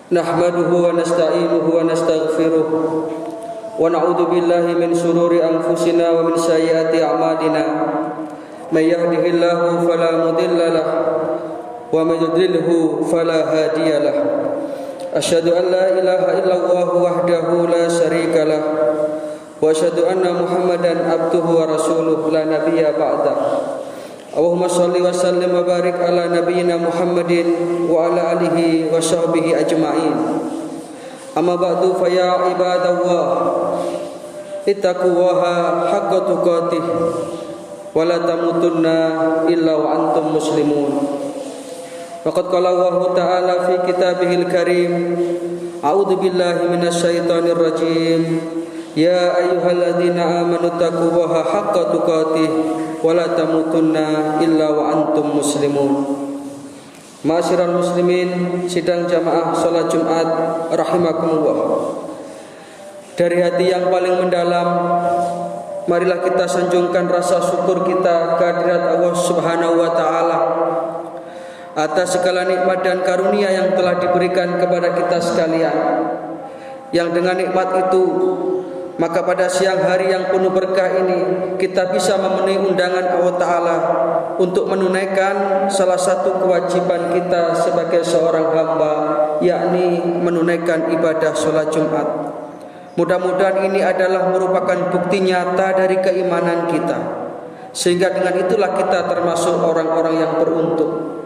Nahmaduhu wa nasta'inuhu wa nastaghfiruh wa na'udzu billahi min shururi anfusina wa min sayyiati a'malina. May yahdihillahu fala mudilla lahu wa may yudlilhu fala hadiya lahu. Asyhadu an la ilaha illallah wahdahu la syarika lahu wa asyhadu anna Muhammadan abduhu wa rasuluhu la nabiyya ba'da. Allahumma shalli wa sallim wa barik ala nabiyyina Muhammadin wa ala alihi wa sahbihi ajma'in. Amma ba'du fa ya ibadallah ittaqullaha haqqa tuqatih wa la tamutunna illa wa antum muslimun. Faqad qala Allah ta'ala fi kitabihil karim, a'udzu billahi minasyaitonir rajim. Ya ayyuhalladzina amanu taqullaha haqqa tuqatih wa la tamutunna illa wa antum muslimun. Ma'asyiral muslimin, sidang jamaah salat Jumat rahimakumullah. Dari hati yang paling mendalam, marilah kita sanjungkan rasa syukur kita kehadirat Allah Subhanahu wa taala atas segala nikmat dan karunia yang telah diberikan kepada kita sekalian. Yang dengan nikmat itu, maka pada siang hari yang penuh berkah ini kita bisa memenuhi undangan Allah Ta'ala untuk menunaikan salah satu kewajiban kita sebagai seorang hamba, yakni menunaikan ibadah sholat Jumat. Mudah-mudahan ini adalah merupakan bukti nyata dari keimanan kita, sehingga dengan itulah kita termasuk orang-orang yang beruntung.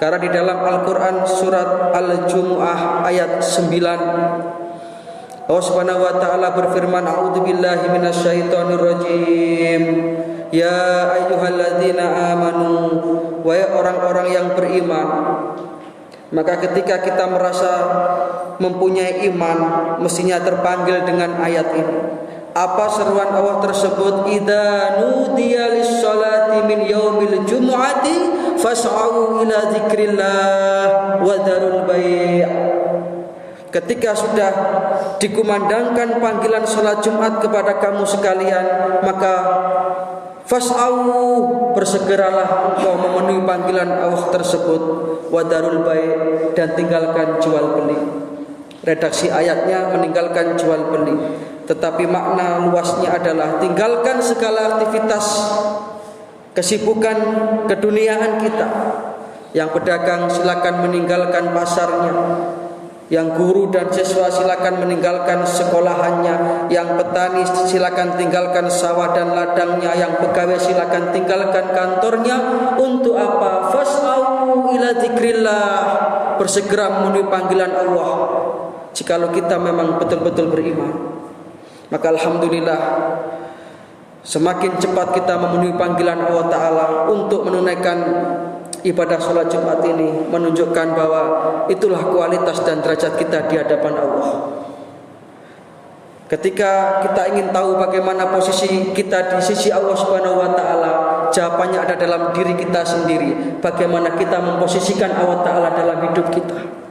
Karena di dalam Al-Quran surat Al-Jumu'ah ayat 9, Allah Subhanahu wa taala berfirman, a'udzu billahi minasyaitonir rajim. Ya ayyuhalladzina amanu, wahai orang-orang yang beriman. Maka ketika kita merasa mempunyai iman, mestinya terpanggil dengan ayat ini. Apa seruan Allah tersebut? Idza nudiya lis-sholati min yaumil jumu'ati fas'au ila dzikrillah wa dzarul bai'. Ketika sudah dikumandangkan panggilan sholat Jumat kepada kamu sekalian, maka fas'au, bersegeralah engkau memenuhi panggilan Allah tersebut, wadarul bai', dan tinggalkan jual beli. Redaksi ayatnya meninggalkan jual beli, tetapi makna luasnya adalah tinggalkan segala aktivitas kesibukan keduniaan kita. Yang pedagang silakan meninggalkan pasarnya, yang guru dan siswa silakan meninggalkan sekolahannya, yang petani silakan tinggalkan sawah dan ladangnya, yang pegawai silakan tinggalkan kantornya. Untuk apa? Fas'au ila dzikrillah, bersegera memenuhi panggilan Allah. Jikalau kita memang betul-betul beriman, maka alhamdulillah semakin cepat kita memenuhi panggilan Allah Ta'ala untuk menunaikan ibadah sholat Jumat ini, menunjukkan bahwa itulah kualitas dan derajat kita di hadapan Allah. Ketika kita ingin tahu bagaimana posisi kita di sisi Allah Subhanahu wa taala, jawabannya ada dalam diri kita sendiri. Bagaimana kita memposisikan Allah Ta'ala dalam hidup kita.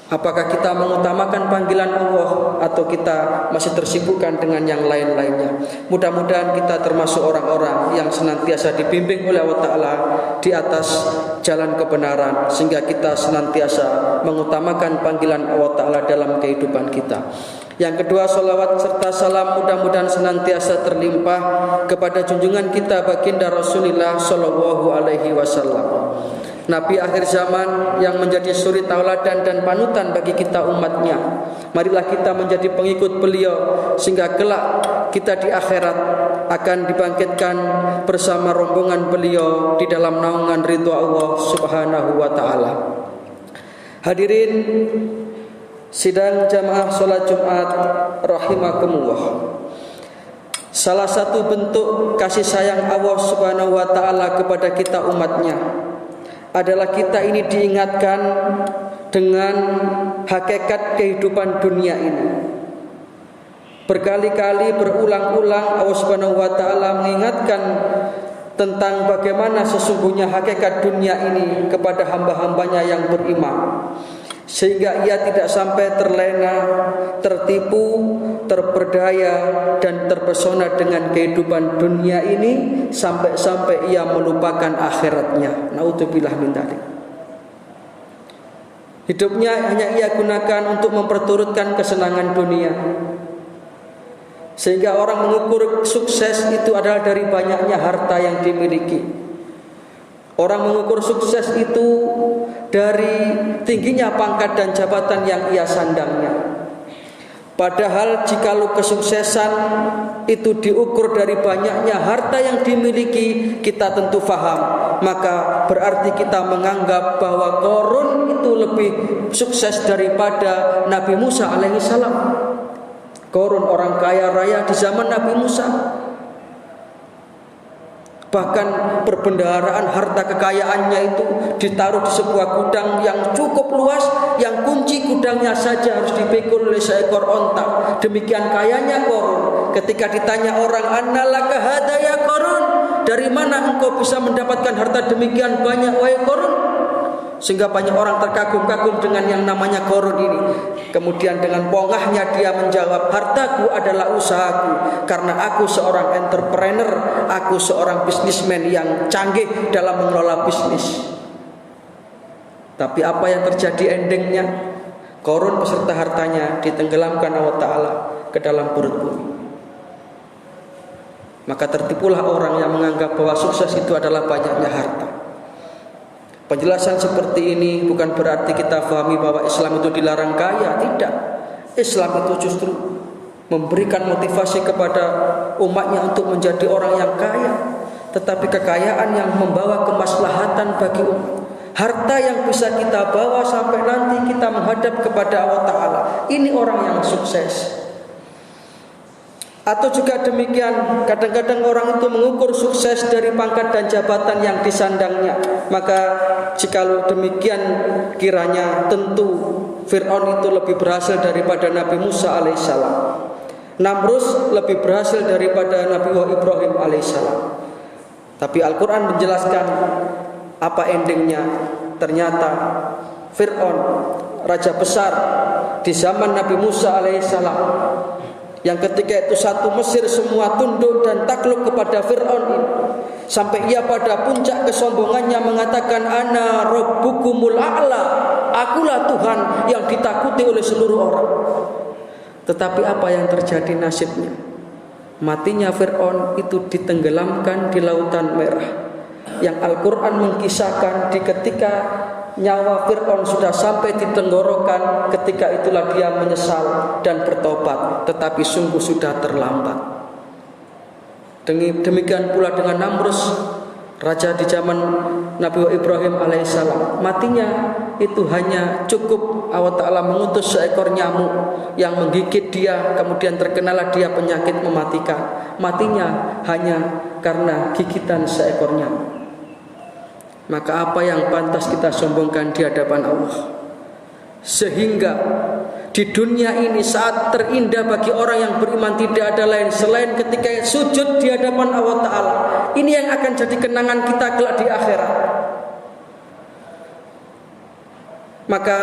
Apakah kita mengutamakan panggilan Allah atau kita masih tersibukkan dengan yang lain-lainnya? Mudah-mudahan kita termasuk orang-orang yang senantiasa dibimbing oleh Allah Ta'ala di atas jalan kebenaran, sehingga kita senantiasa mengutamakan panggilan Allah Ta'ala dalam kehidupan kita. Yang kedua, salawat serta salam mudah-mudahan senantiasa terlimpah kepada junjungan kita baginda Rasulullah Shallallahu Alaihi Wasallam, Nabi akhir zaman yang menjadi suri tauladan dan panutan bagi kita umatnya. Marilah kita menjadi pengikut beliau, sehingga kelak kita di akhirat akan dibangkitkan bersama rombongan beliau di dalam naungan ridha Allah Subhanahu wa taala. Hadirin sidang jamaah salat Jumat rahimakumullah. Salah satu bentuk kasih sayang Allah Subhanahu wa taala kepada kita umatnya adalah kita ini diingatkan dengan hakikat kehidupan dunia ini. Berkali-kali berulang-ulang Allah Subhanahu wa taala mengingatkan tentang bagaimana sesungguhnya hakikat dunia ini kepada hamba-hambanya yang beriman, sehingga ia tidak sampai terlena, tertipu, terperdaya dan terpesona dengan kehidupan dunia ini sampai-sampai ia melupakan akhiratnya. Naudzubillah min dzalik. Hidupnya hanya ia gunakan untuk memperturutkan kesenangan dunia. Sehingga orang mengukur sukses itu adalah dari banyaknya harta yang dimiliki. Orang mengukur sukses itu dari tingginya pangkat dan jabatan yang ia sandangnya. Padahal jikalau kesuksesan itu diukur dari banyaknya harta yang dimiliki, kita tentu faham. Maka berarti kita menganggap bahwa Qarun itu lebih sukses daripada Nabi Musa alaihissalam. Qarun orang kaya raya di zaman Nabi Musa. Bahkan perbendaharaan harta kekayaannya itu ditaruh di sebuah gudang yang cukup luas, yang kunci gudangnya saja harus dipikul oleh seekor onta. Demikian kayanya Qarun. Ketika ditanya orang, "Annalaka hadza ya Qarun?" Dari mana engkau bisa mendapatkan harta demikian banyak wahai Qarun? Sehingga banyak orang terkagum-kagum dengan yang namanya Qarun ini. Kemudian dengan pongahnya dia menjawab, "Hartaku adalah usahaku, karena aku seorang entrepreneur, aku seorang bisnismen yang canggih dalam mengelola bisnis." Tapi apa yang terjadi endingnya? Qarun beserta hartanya ditenggelamkan Allah Ta'ala ke dalam perut bumi. Maka tertipulah orang yang menganggap bahwa sukses itu adalah banyaknya harta. Penjelasan seperti ini bukan berarti kita pahami bahwa Islam itu dilarang kaya. Tidak. Islam itu justru memberikan motivasi kepada umatnya untuk menjadi orang yang kaya. Tetapi kekayaan yang membawa kemaslahatan bagi umat. Harta yang bisa kita bawa sampai nanti kita menghadap kepada Allah Ta'ala. Ini orang yang sukses. Atau juga demikian, kadang-kadang orang itu mengukur sukses dari pangkat dan jabatan yang disandangnya. Maka jikalau demikian kiranya tentu Fir'aun itu lebih berhasil daripada Nabi Musa alaihissalam. Namrus lebih berhasil daripada Nabi Ibrahim alaihissalam. Tapi Al-Quran menjelaskan apa endingnya. Ternyata Fir'aun, raja besar di zaman Nabi Musa alaihissalam, yang ketika itu satu Mesir semua tunduk dan takluk kepada Fir'aun ini, sampai ia pada puncak kesombongannya mengatakan, "Ana rabbukumul a'la." Akulah Tuhan yang ditakuti oleh seluruh orang. Tetapi apa yang terjadi nasibnya? Matinya Fir'aun itu ditenggelamkan di Lautan Merah. Yang Al-Quran mengkisahkan di ketika nyawa Fir'aun sudah sampai di tenggorokan, ketika itulah dia menyesal dan bertobat, tetapi sungguh sudah terlambat. Demikian pula dengan Namrus, raja di zaman Nabi Ibrahim alaihissalam. Matinya itu hanya cukup Allah Ta'ala mengutus seekor nyamuk yang menggigit dia, kemudian terkenalah dia penyakit mematikan. Matinya hanya karena gigitan seekor nyamuk. Maka apa yang pantas kita sombongkan di hadapan Allah? Sehingga di dunia ini saat terindah bagi orang yang beriman tidak ada lain selain ketika sujud di hadapan Allah Ta'ala. Ini yang akan jadi kenangan kita kelak di akhirat. Maka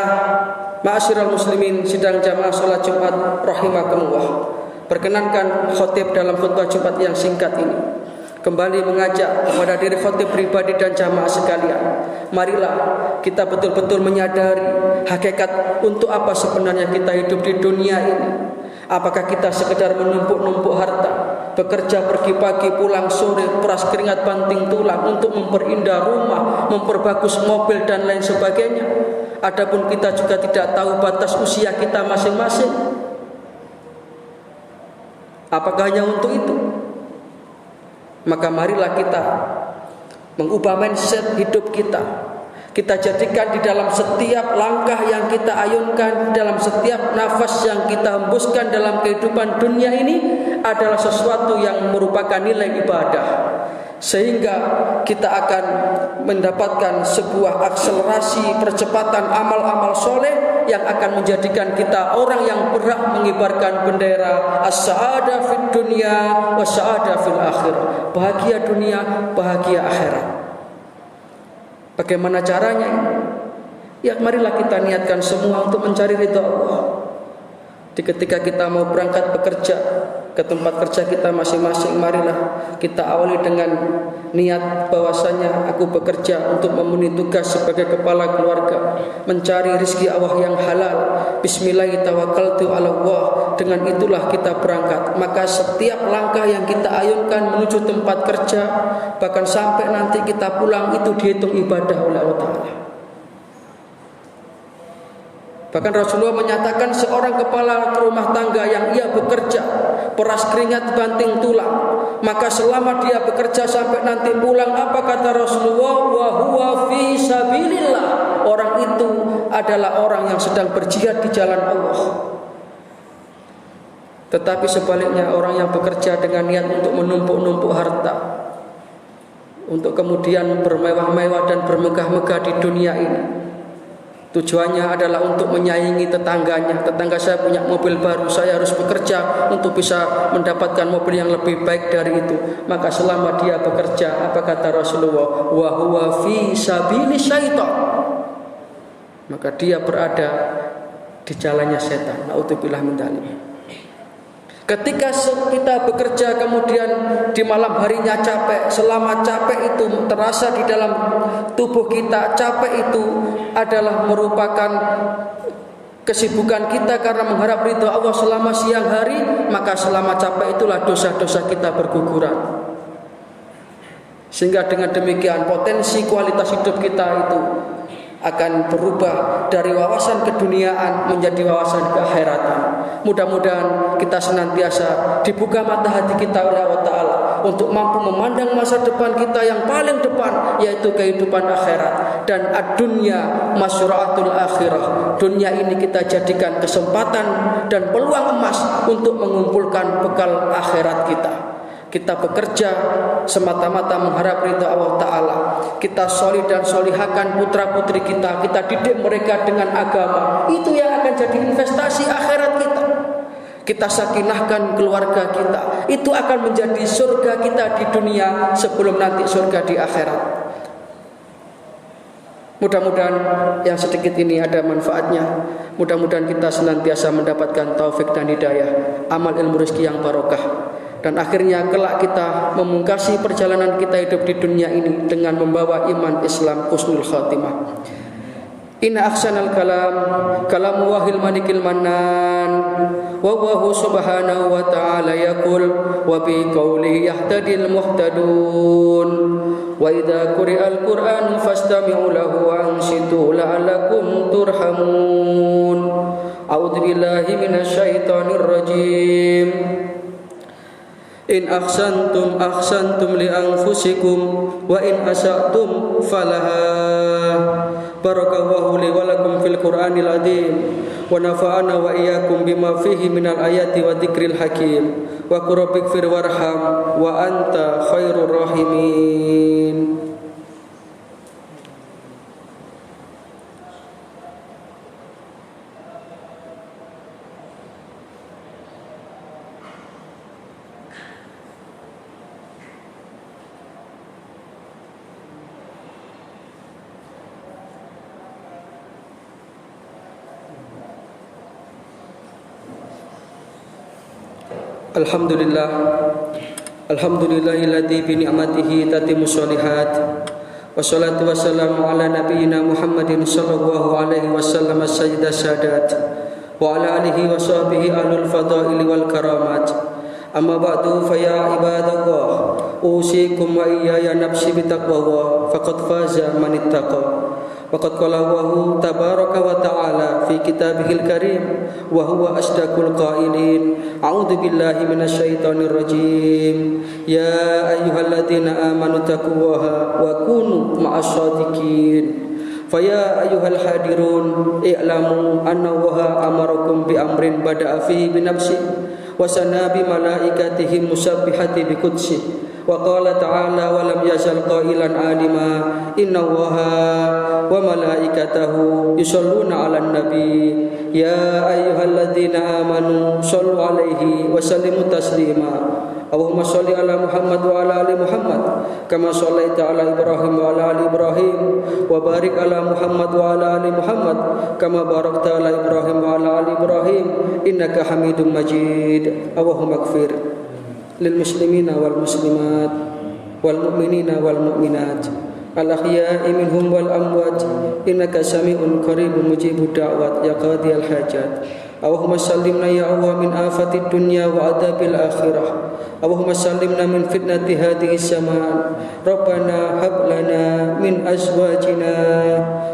ma'asyiral muslimin sidang jamaah salat Jumat rahimakumullah, perkenankan khotib dalam khutbah Jumat yang singkat ini kembali mengajak kepada diri khotib pribadi dan jamaah sekalian. Marilah kita betul-betul menyadari hakikat untuk apa sebenarnya kita hidup di dunia ini. Apakah kita sekedar menumpuk-numpuk harta, bekerja pergi pagi pulang sore, peras keringat banting tulang untuk memperindah rumah, memperbagus mobil dan lain sebagainya. Adapun kita juga tidak tahu batas usia kita masing-masing. Apakah hanya untuk itu? Maka marilah kita mengubah mindset hidup kita. Kita jadikan di dalam setiap langkah yang kita ayunkan, dalam setiap nafas yang kita hembuskan dalam kehidupan dunia ini adalah sesuatu yang merupakan nilai ibadah. Sehingga kita akan mendapatkan sebuah akselerasi percepatan amal-amal soleh yang akan menjadikan kita orang yang berhak mengibarkan bendera as-sa'adah fid dunya wa sa'adah fil akhir. Bahagia dunia, bahagia akhirat. Bagaimana caranya? Ya marilah kita niatkan semua untuk mencari ridha Allah. Ketika kita mau berangkat bekerja, ke tempat kerja kita masing-masing. Marilah kita awali dengan niat bahwasanya aku bekerja untuk memenuhi tugas sebagai kepala keluarga, mencari rezeki Allah yang halal. Bismillahirrahmanirrahim. Dengan itulah kita berangkat. Maka setiap langkah yang kita ayunkan menuju tempat kerja, bahkan sampai nanti kita pulang, itu dihitung ibadah oleh Allah Ta'ala. Bahkan Rasulullah menyatakan seorang kepala rumah tangga yang ia bekerja peras keringat banting tulang, maka selama dia bekerja sampai nanti pulang, apa kata Rasulullah? Wa huwa fi sabilillah. Orang itu adalah orang yang sedang berjihad di jalan Allah. Tetapi sebaliknya, orang yang bekerja dengan niat untuk menumpuk-numpuk harta, untuk kemudian bermewah-mewah dan bermegah-megah di dunia ini, tujuannya adalah untuk menyaingi tetangganya. Tetangga saya punya mobil baru, saya harus bekerja untuk bisa mendapatkan mobil yang lebih baik dari itu. Maka selama dia bekerja, apa kata Rasulullah? Wa huwa fi sabili syaitan. Maka dia berada di jalannya setan. Na'udzubillah min dzalik. Ketika kita bekerja kemudian di malam harinya capek, selama capek itu terasa di dalam tubuh kita, capek itu adalah merupakan kesibukan kita karena mengharap ridha Allah selama siang hari, maka selama capek itulah dosa-dosa kita berguguran. Sehingga dengan demikian potensi kualitas hidup kita itu akan berubah dari wawasan keduniaan menjadi wawasan keakhiratan. Mudah-mudahan kita senantiasa dibuka mata hati kita oleh Allah Ta'ala untuk mampu memandang masa depan kita yang paling depan, yaitu kehidupan akhirat. Dan ad-dunya masyura'atul akhirah. Dunia ini kita jadikan kesempatan dan peluang emas untuk mengumpulkan bekal akhirat kita. Kita bekerja semata-mata mengharap ridha Allah Ta'ala. Kita solih dan solihakan putra-putri kita. Kita didik mereka dengan agama. Itu yang akan jadi investasi akhirat kita. Kita sakinahkan keluarga kita. Itu akan menjadi surga kita di dunia sebelum nanti surga di akhirat. Mudah-mudahan yang sedikit ini ada manfaatnya. Mudah-mudahan kita senantiasa mendapatkan taufik dan hidayah, amal ilmu rezeki yang barokah. Dan akhirnya kelak kita memungkasi perjalanan kita hidup di dunia ini dengan membawa iman Islam husnul khatimah. Inna ahsanal kalam kalamu wahil malikil mannan wa huwa subhanahu wa ta'ala yaqul wa bi qawlihi yahtadil muhtadun wa idza quri'al qur'anu fastami'u lahu wa ansitu la'allakum turhamun. A'udzu billahi minasy syaithanir rajim. In ahsantum ahsantum li anfusikum wa in asa'tum falaha. Barakallahu li wa lakum fil Qur'anil azim wa nafa'ana wa iyyakum bima fihi minal ayati wa dzikril hakim wa qur rabbighfir warham wa anta khairur rahimin. Alhamdulillah, alhamdulillahilladzi bi ni'matihi tatimmu sholihat. Wassalatu wassalamu ala nabiyyina Muhammadin sallallahu alaihi wasallam as-sayyidah sadat wa ala alihi wa sahbihi ahlul fadaili wal karamat. Amma ba'du fa ya ibadallah, usikum wa iyaya nafsi bitaqwallah faqad faza man ittaqa. Waqad qala Allahu tabaraka wa ta'ala fi kitabihil karim wa huwa asdaqul qailin. A'udzu billahi minasy syaithanir rajim. Ya ayyuhalladzina amanu taqullaha wa kunu ma'as shadiqin. Faya ayyuhal hadirun i'lamu anna Allaha amarakum bi amrin bada'a fihi bi nafsi wa sana bi malaikatihi musabbihati bi qudsi. Wa qala ta'ala wa lam yazal qailan alima inna Allaha wa malaikatahu yusholluna 'alan nabi ya ayyuhalladzina amanu shallu 'alaihi wa sallimu taslima. Allahumma shalli ala Muhammad wa ala ali Muhammad kama shallaita ala Ibrahim wa ala ali Ibrahim wa barik ala Muhammad wa ala ali Muhammad kama barakta ala Ibrahim wa ala ali Ibrahim Ibrahim innaka Hamidum Majid. Allahumma ighfir lil muslimina wal muslimat wal mu'minina wal mu'minat al ahya'i minhum wal amwat innaka sami'un qaribun mujibud da'wat ya qadiyal hajat. Allahumma sallimna ya Allah min afatid dunya wa adabil akhirah. Allahumma sallimna min fitnati hadhihi zaman. Rabbana hab lana min azwajina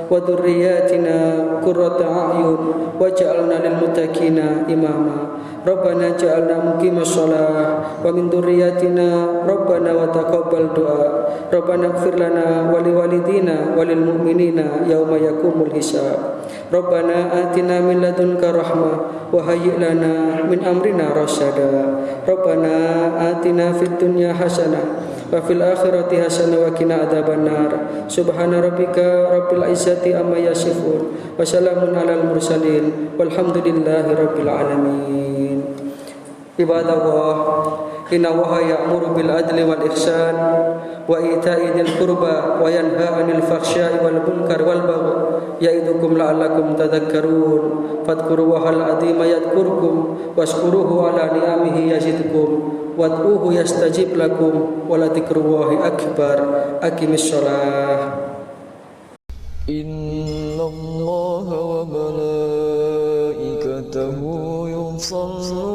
wa dhurriyyatina qurrata a'yun waj'alna lil muttaqina imama. Rabbana ja'alna muqimas shalah wa min dhurriyyatina Rabbana wa taqabbal du'a. Rabbana ighfir lana wa liwalidina wa lil mu'minina yauma yaqumul hisab. Rabbana atina min ladunka rahmah wa hayyi' lana min amrina rasyada. Rabbana atina fid dunya hasanah wa fil akhirati hasanah wa qina adzabannar. Subhana rabbika rabbil izzati amma yasifun wa salamun alal mursalin walhamdulillahi rabbil alamin. Ibadallah, inna Allaha ya'muru bil adli wal ihsan wa ita'i dzil qurba wa yanha 'anil fahsya'i wal munkar wal baghi ya'idukum la'allakum tadhakkarun. Fadhkurullahal 'azima yadhkurkum washkuruhu 'ala ni'amihi yazidkum wad'uhu yastajib lakum wa la dzikrullahi akbar. Aqimis shalah. Innallaha wa malaikatahu yusholluna